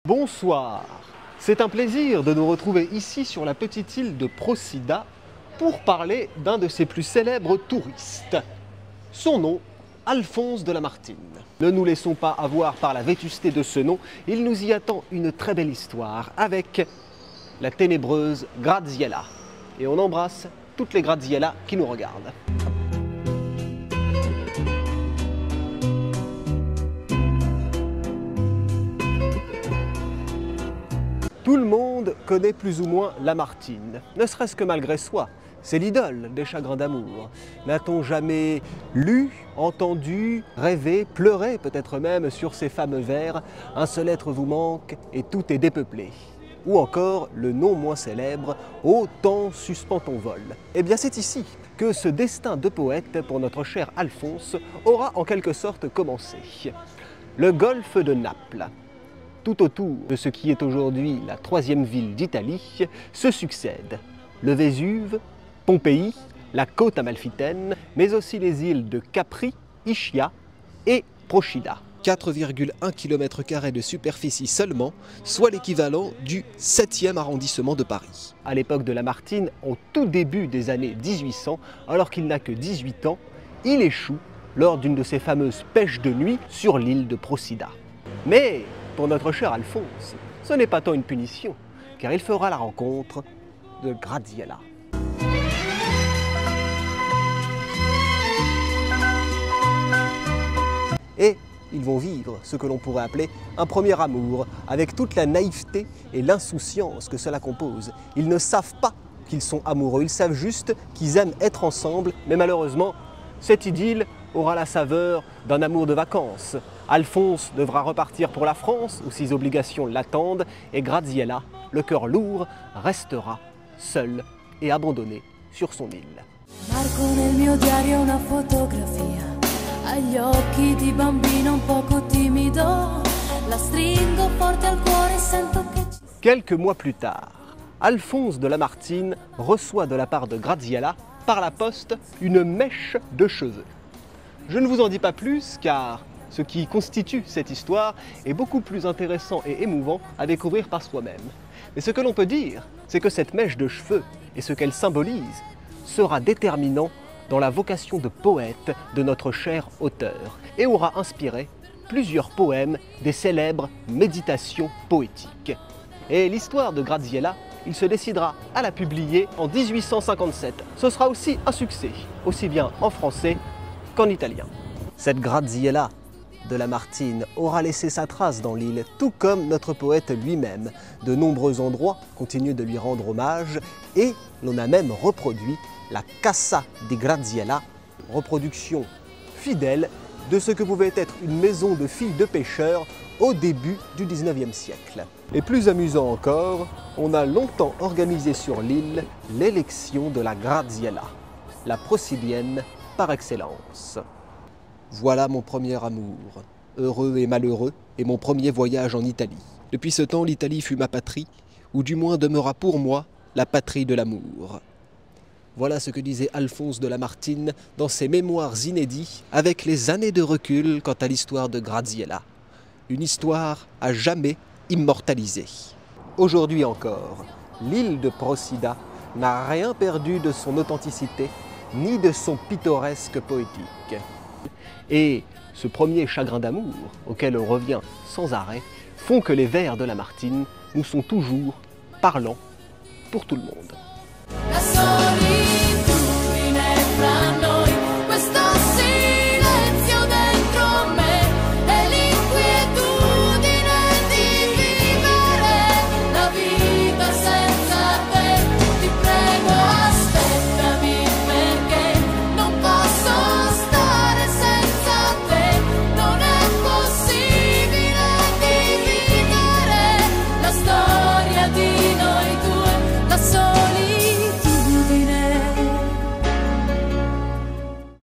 Bonsoir, c'est un plaisir de nous retrouver ici sur la petite île de Procida pour parler d'un de ses plus célèbres touristes. Son nom, Alphonse de Lamartine. Ne nous laissons pas avoir par la vétusté de ce nom, il nous y attend une très belle histoire avec la ténébreuse Graziella. Et on embrasse toutes les Graziella qui nous regardent. Tout le monde connaît plus ou moins Lamartine, ne serait-ce que malgré soi. C'est l'idole des chagrins d'amour. N'a-t-on jamais lu, entendu, rêvé, pleuré peut-être même sur ces fameux vers « Un seul être vous manque et tout est dépeuplé » ou encore le non moins célèbre « Ô temps suspend ton vol ». Eh bien c'est ici que ce destin de poète pour notre cher Alphonse aura en quelque sorte commencé. Le golfe de Naples. Tout autour de ce qui est aujourd'hui la troisième ville d'Italie se succèdent le Vésuve, Pompéi, la côte amalfitaine, mais aussi les îles de Capri, Ischia et Procida. 4,1 km² de superficie seulement, soit l'équivalent du 7e arrondissement de Paris. À l'époque de Lamartine, au tout début des années 1800, alors qu'il n'a que 18 ans, il échoue lors d'une de ses fameuses pêches de nuit sur l'île de Procida. Mais pour notre cher Alphonse, ce n'est pas tant une punition, car il fera la rencontre de Graziella. Et ils vont vivre ce que l'on pourrait appeler un premier amour, avec toute la naïveté et l'insouciance que cela compose. Ils ne savent pas qu'ils sont amoureux, ils savent juste qu'ils aiment être ensemble, mais malheureusement, cette idylle aura la saveur d'un amour de vacances. Alphonse devra repartir pour la France, où ses obligations l'attendent, et Graziella, le cœur lourd, restera seul et abandonné sur son île. Marco nel mio diario una fotografia, agli occhi di bambino un poco timido, la stringo forte al cuore e sento che... Quelques mois plus tard, Alphonse de Lamartine reçoit de la part de Graziella, par la poste, une mèche de cheveux. Je ne vous en dis pas plus, car ce qui constitue cette histoire est beaucoup plus intéressant et émouvant à découvrir par soi-même. Mais ce que l'on peut dire, c'est que cette mèche de cheveux et ce qu'elle symbolise sera déterminant dans la vocation de poète de notre cher auteur et aura inspiré plusieurs poèmes des célèbres méditations poétiques. Et l'histoire de Graziella, il se décidera à la publier en 1857. Ce sera aussi un succès, aussi bien en français qu'en italien. Cette Graziella de Lamartine aura laissé sa trace dans l'île, tout comme notre poète lui-même. De nombreux endroits continuent de lui rendre hommage et l'on a même reproduit la Casa di Graziella, reproduction fidèle de ce que pouvait être une maison de filles de pêcheurs au début du 19e siècle. Et plus amusant encore, on a longtemps organisé sur l'île l'élection de la Graziella, la procidienne par excellence. Voilà mon premier amour, heureux et malheureux, et mon premier voyage en Italie. Depuis ce temps, l'Italie fut ma patrie, ou du moins demeura pour moi la patrie de l'amour. Voilà ce que disait Alphonse de Lamartine dans ses mémoires inédits, avec les années de recul quant à l'histoire de Graziella. Une histoire à jamais immortalisée. Aujourd'hui encore, l'île de Procida n'a rien perdu de son authenticité, ni de son pittoresque poétique. Et ce premier chagrin d'amour, auquel on revient sans arrêt, font que les vers de Lamartine nous sont toujours parlants pour tout le monde. La solitudine fra noi.